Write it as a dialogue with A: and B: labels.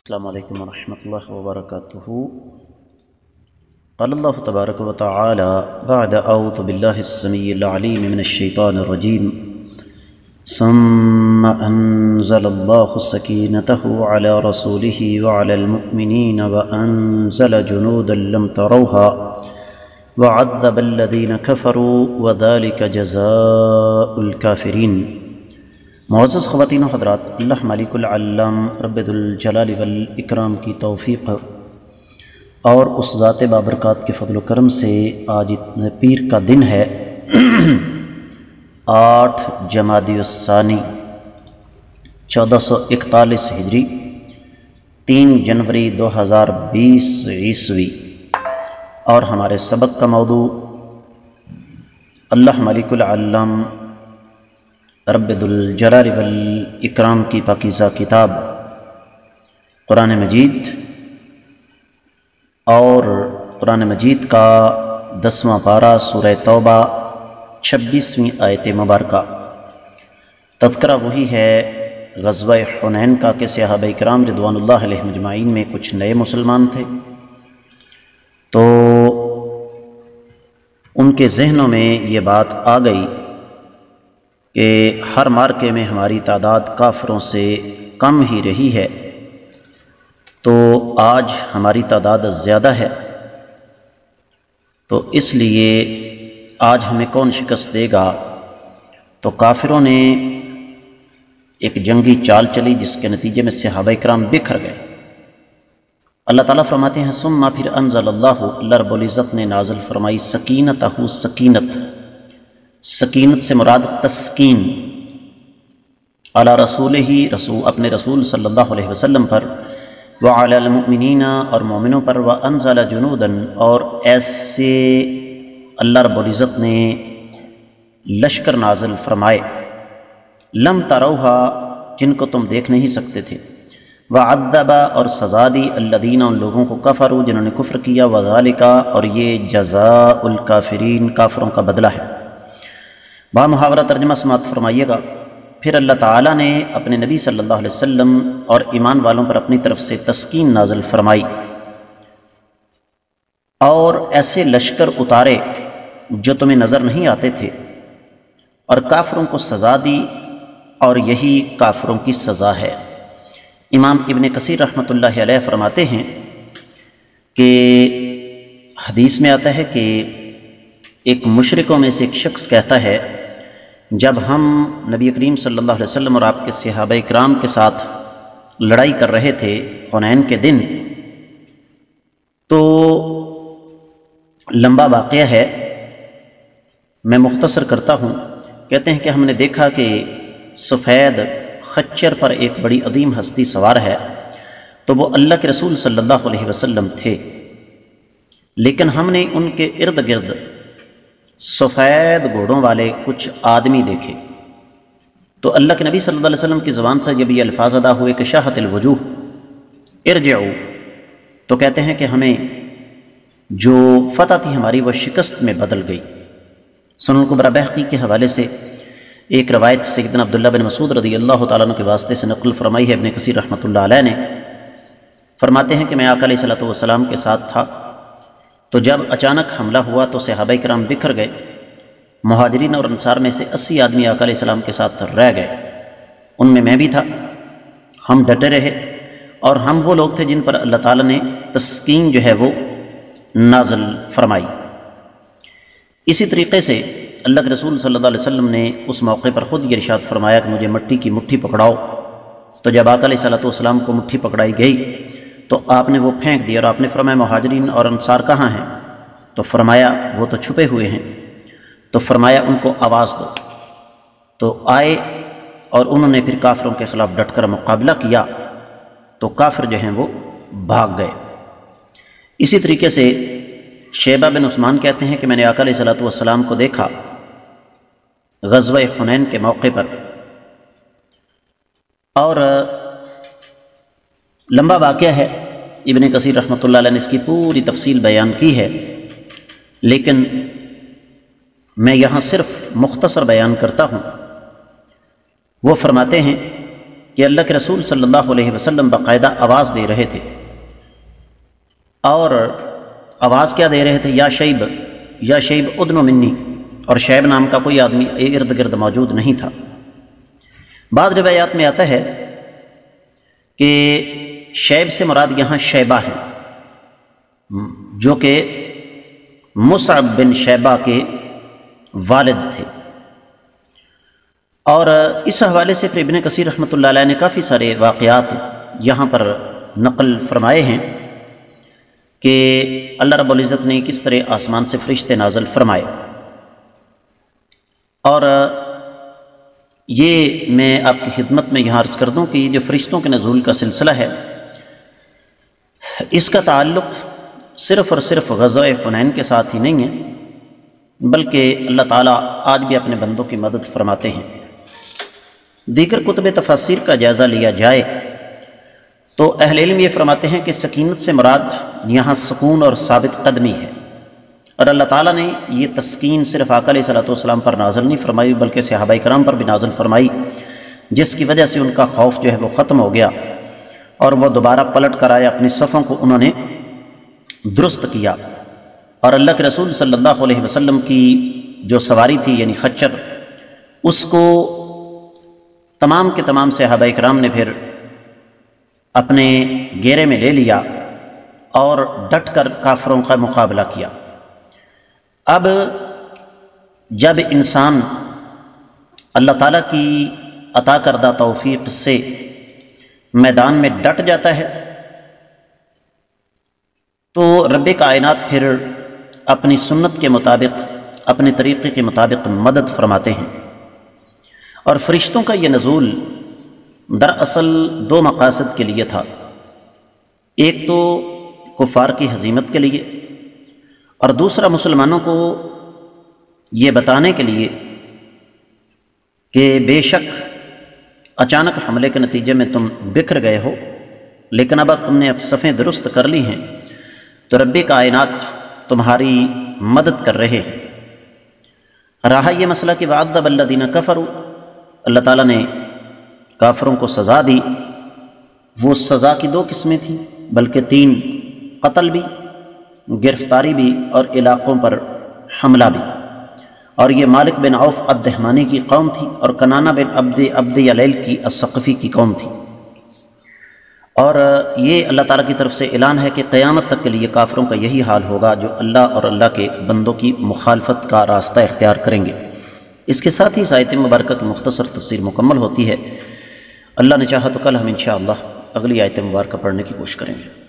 A: السلام علیکم ورحمۃ اللہ وبرکاتہ۔ قال اللہ تبارک و تعالی بعد اعوذ باللہ السمیع العلیم من الشیطان الرجیم ثم انزل اللہ سکینتہ علی رسولہ وعلی المؤمنین وانزل جنودا لم تروها وعذب الذین کفروا وذلک جزاء الکافرین۔ معزز خواتین و حضرات، اللہ مالک العلام رب ذو الجلال والاکرام کی توفیق اور اس ذات بابرکات کے فضل و کرم سے آج پیر کا دن ہے 8 جمادی الثانی 1441 ہجری 3 جنوری 2020 عیسوی، اور ہمارے سبق کا موضوع اللہ مالک العلام رب ذو الجلال والاکرام کی پاکیزہ کتاب قرآن مجید اور قرآن مجید کا 10واں پارہ سورہ توبہ 26ویں آیت مبارکہ۔ تذکرہ وہی ہے غزوہ حنین کا کہ صحابہ کرام رضوان اللہ علیہ مجمعین میں کچھ نئے مسلمان تھے، تو ان کے ذہنوں میں یہ بات آ گئی کہ ہر مارکے میں ہماری تعداد کافروں سے کم ہی رہی ہے، تو آج ہماری تعداد زیادہ ہے، تو اس لیے آج ہمیں کون شکست دے گا؟ تو کافروں نے ایک جنگی چال چلی جس کے نتیجے میں صحابہ کرام بکھر گئے۔ اللہ تعالیٰ فرماتے ہیں ثم پھر انزل اللہ رب العزت نے نازل فرمائی سکینتہ سکینت۔ سکینت سے مراد تسکین، علی رسول ہی اپنے رسول صلی اللہ علیہ وسلم پر، وعلی المؤمنین اور مومنوں پر، وانزل جنودا اور ایسے اللہ رب العزت نے لشکر نازل فرمائے، لم تروہا جن کو تم دیکھ نہیں سکتے تھے، وعذب اور سزا دی الذین ان لوگوں کو کفروا جنہوں نے کفر کیا، وذالک اور یہ جزاء الکافرین کافروں کا بدلہ ہے۔ با محاورہ ترجمہ سماعت فرمائیے گا۔ پھر اللہ تعالیٰ نے اپنے نبی صلی اللہ علیہ وسلم اور ایمان والوں پر اپنی طرف سے تسکین نازل فرمائی اور ایسے لشکر اتارے جو تمہیں نظر نہیں آتے تھے، اور کافروں کو سزا دی، اور یہی کافروں کی سزا ہے۔ امام ابن کثیر رحمۃ اللہ علیہ فرماتے ہیں کہ حدیث میں آتا ہے کہ ایک مشرکوں میں سے ایک شخص کہتا ہے جب ہم نبی کریم صلی اللہ علیہ وسلم اور آپ کے صحابہ کرام کے ساتھ لڑائی کر رہے تھے حنین کے دن، تو لمبا واقعہ ہے، میں مختصر کرتا ہوں۔ کہتے ہیں کہ ہم نے دیکھا کہ سفید خچر پر ایک بڑی عظیم ہستی سوار ہے، تو وہ اللہ کے رسول صلی اللہ علیہ وسلم تھے، لیکن ہم نے ان کے ارد گرد سفید گھوڑوں والے کچھ آدمی دیکھے، تو اللہ کے نبی صلی اللہ علیہ وسلم کی زبان سے جب یہ الفاظ ادا ہوئے کہ شاہت الوجوہ ارجعوا، تو کہتے ہیں کہ ہمیں جو فتح تھی ہماری وہ شکست میں بدل گئی۔ سنن الکبریٰ بہقی کے حوالے سے ایک روایت سیدنا عبداللہ بن مسعود رضی اللہ تعالیٰ عنہ کے واسطے سے نقل فرمائی ہے ابن کثیر رحمۃ اللہ علیہ نے، فرماتے ہیں کہ میں آقا علیہ الصلوۃ والسلام کے ساتھ تھا، تو جب اچانک حملہ ہوا تو صحابہ کرام بکھر گئے، مہاجرین اور انصار میں سے 80 آدمی آقا علیہ السلام کے ساتھ رہ گئے، ان میں بھی تھا۔ ہم ڈٹے رہے، اور ہم وہ لوگ تھے جن پر اللہ تعالیٰ نے تسکین جو ہے وہ نازل فرمائی۔ اسی طریقے سے اللہ کے رسول صلی اللہ علیہ وسلم نے اس موقع پر خود یہ ارشاد فرمایا کہ مجھے مٹی کی مٹھی پکڑاؤ، تو جب آقا علیہ الصلوۃ والسلام کو مٹھی پکڑائی گئی تو آپ نے وہ پھینک دیا، اور آپ نے فرمایا مہاجرین اور انصار کہاں ہیں؟ تو فرمایا وہ تو چھپے ہوئے ہیں، تو فرمایا ان کو آواز دو، تو آئے، اور انہوں نے پھر کافروں کے خلاف ڈٹ کر مقابلہ کیا، تو کافر جو ہیں وہ بھاگ گئے۔ اسی طریقے سے شیبہ بن عثمان کہتے ہیں کہ میں نے آقا علیہ الصلوۃ والسلام کو دیکھا غزوہ حنین کے موقع پر، اور لمبا واقعہ ہے، ابن کثیر رحمۃ اللہ علیہ نے اس کی پوری تفصیل بیان کی ہے، لیکن میں یہاں صرف مختصر بیان کرتا ہوں۔ وہ فرماتے ہیں کہ اللہ کے رسول صلی اللہ علیہ وسلم باقاعدہ آواز دے رہے تھے، اور آواز کیا دے رہے تھے؟ یا شیب ادنو منی، اور شیب نام کا کوئی آدمی ارد گرد موجود نہیں تھا۔ بعض روایات میں آتا ہے کہ شیب سے مراد یہاں شیبہ ہے، جو کہ مصعب بن شیبہ کے والد تھے۔ اور اس حوالے سے پھر ابن کثیر رحمۃ اللہ علیہ نے کافی سارے واقعات یہاں پر نقل فرمائے ہیں کہ اللہ رب العزت نے کس طرح آسمان سے فرشتے نازل فرمائے۔ اور یہ میں آپ کی خدمت میں یہاں عرض کر دوں کہ یہ جو فرشتوں کے نزول کا سلسلہ ہے، اس کا تعلق صرف اور صرف غزوہ حنین کے ساتھ ہی نہیں ہے، بلکہ اللہ تعالیٰ آج بھی اپنے بندوں کی مدد فرماتے ہیں۔ دیگر کتب تفاسیر کا جائزہ لیا جائے تو اہل علم یہ فرماتے ہیں کہ سکینت سے مراد یہاں سکون اور ثابت قدمی ہے، اور اللہ تعالیٰ نے یہ تسکین صرف آقا علیہ صلاۃ والسلام پر نازل نہیں فرمائی بلکہ صحابہ کرام پر بھی نازل فرمائی، جس کی وجہ سے ان کا خوف جو ہے وہ ختم ہو گیا، اور وہ دوبارہ پلٹ کر آئے، اپنی صفوں کو انہوں نے درست کیا۔ اور اللہ کے رسول صلی اللہ علیہ وسلم کی جو سواری تھی یعنی خچر، اس کو تمام کے تمام صحابہ کرام نے پھر اپنے گھیرے میں لے لیا اور ڈٹ کر کافروں کا مقابلہ کیا۔ اب جب انسان اللہ تعالیٰ کی عطا کردہ توفیق سے میدان میں ڈٹ جاتا ہے تو رب کائنات پھر اپنی سنت کے مطابق، اپنے طریقے کے مطابق مدد فرماتے ہیں۔ اور فرشتوں کا یہ نزول دراصل دو مقاصد کے لیے تھا، ایک تو کفار کی ہزیمت کے لیے، اور دوسرا مسلمانوں کو یہ بتانے کے لیے کہ بے شک اچانک حملے کے نتیجے میں تم بکھر گئے ہو، لیکن اب تم نے صفیں درست کر لی ہیں تو رب کائنات تمہاری مدد کر رہے ہیں۔ رہا یہ مسئلہ کہ وعذب الذین کفروا، اللہ تعالیٰ نے کافروں کو سزا دی، وہ سزا کی دو قسمیں تھیں بلکہ تین، قتل بھی، گرفتاری بھی، اور علاقوں پر حملہ بھی۔ اور یہ مالک بن عوف الدہمانی کی قوم تھی، اور کنانہ بن عبد یلیل کی الثقفی کی قوم تھی۔ اور یہ اللہ تعالیٰ کی طرف سے اعلان ہے کہ قیامت تک کے لیے کافروں کا یہی حال ہوگا جو اللہ اور اللہ کے بندوں کی مخالفت کا راستہ اختیار کریں گے۔ اس کے ساتھ ہی اس آیت مبارکہ کی مختصر تفسیر مکمل ہوتی ہے۔ اللہ نے چاہا تو کل ہم انشاءاللہ اگلی آیت مبارکہ پڑھنے کی کوشش کریں گے۔